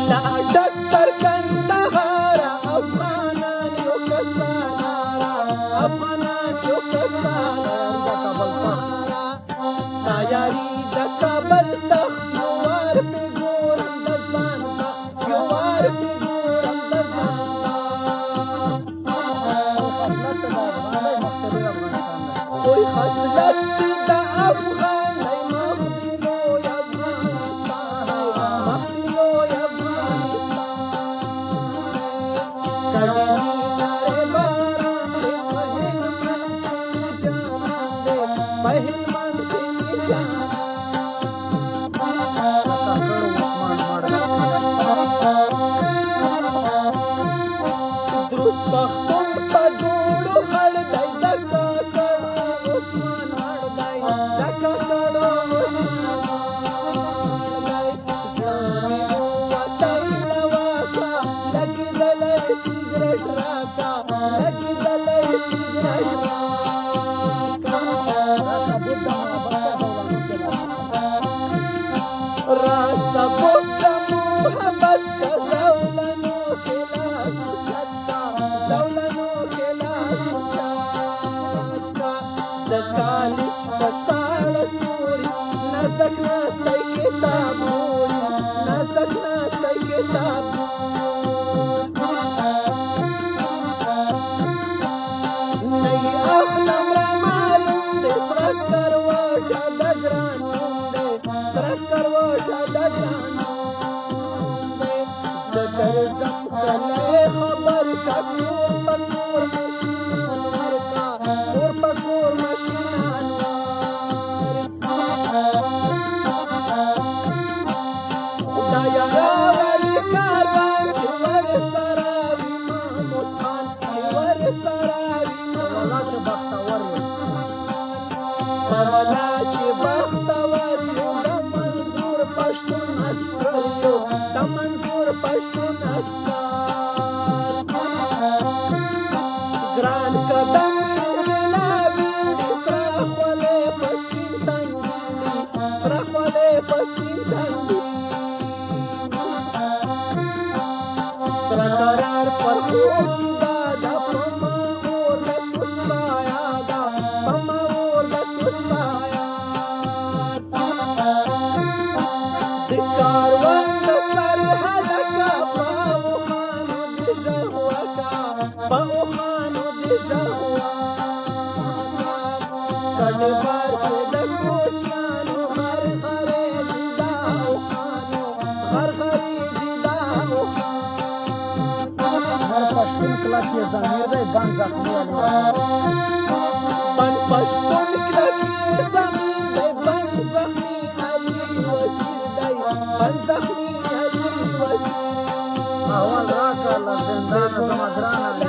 لا ډکر کندهار افغانان یو کسانارا افغانان یو کسانارا ستا یاري د کابل تخت یو وار پې ګورم د ځان بخت یو وار پې ګورم د ځان خوی خصلت د افغان دی مخ دی لوی افغانستان دی مخ دی لوی افغانستان کړي ناره باران دی په هلمند کې جانان دی په هلمند کې جانان دروست پښتون په ډوړو خړ دی د کاکړ عثمان مړ دی د کاکړ عثمان مړ دی زړه مې ووتی له واکه لګېدلی سګرټ راکه لګېدلی سګرټ را ثبوت د محبت که زولنو کې لاس اوچت کا زولنو کې لاس اوچت کا د کالج په ساړه سوري نازک ناستی کتاب ګوري نازک ناستی کتاب نه یې اخلم را معلوم دی سره سکروټه د ګران نوم دی سره سکروټه د ګران نوم دی زه درځم کلی خبر کا کور په کور مشینان ورکا کور په کور مشینان خدایا راولي کاروان چې ورسره وي محمود خان چې ورسره وي مولا چې بختور یو د منظور پښتون عسکر یو د منظور پښتون عسکر ګران قدم ملاوي سره خولې په سپین تندي سره خولې په سپین تندي سره قرار پر خوب دا د پما اور د توت سایا دا پما اور د توت سایا د کاروان د سرحد کا پاو خانو د شهوا کا پاو خانو د شهوا کډه بار سے د کوچانو هر هره دی دا خانو هر هره دی دا هر پښتون کلک یې ضمیر دی بند زخمي بند پښتون کلک یې ضمیر دی بند زخمي علي وزیر دی بند زخمي علي وزیر اول راکړه له زندانه زما ګرانه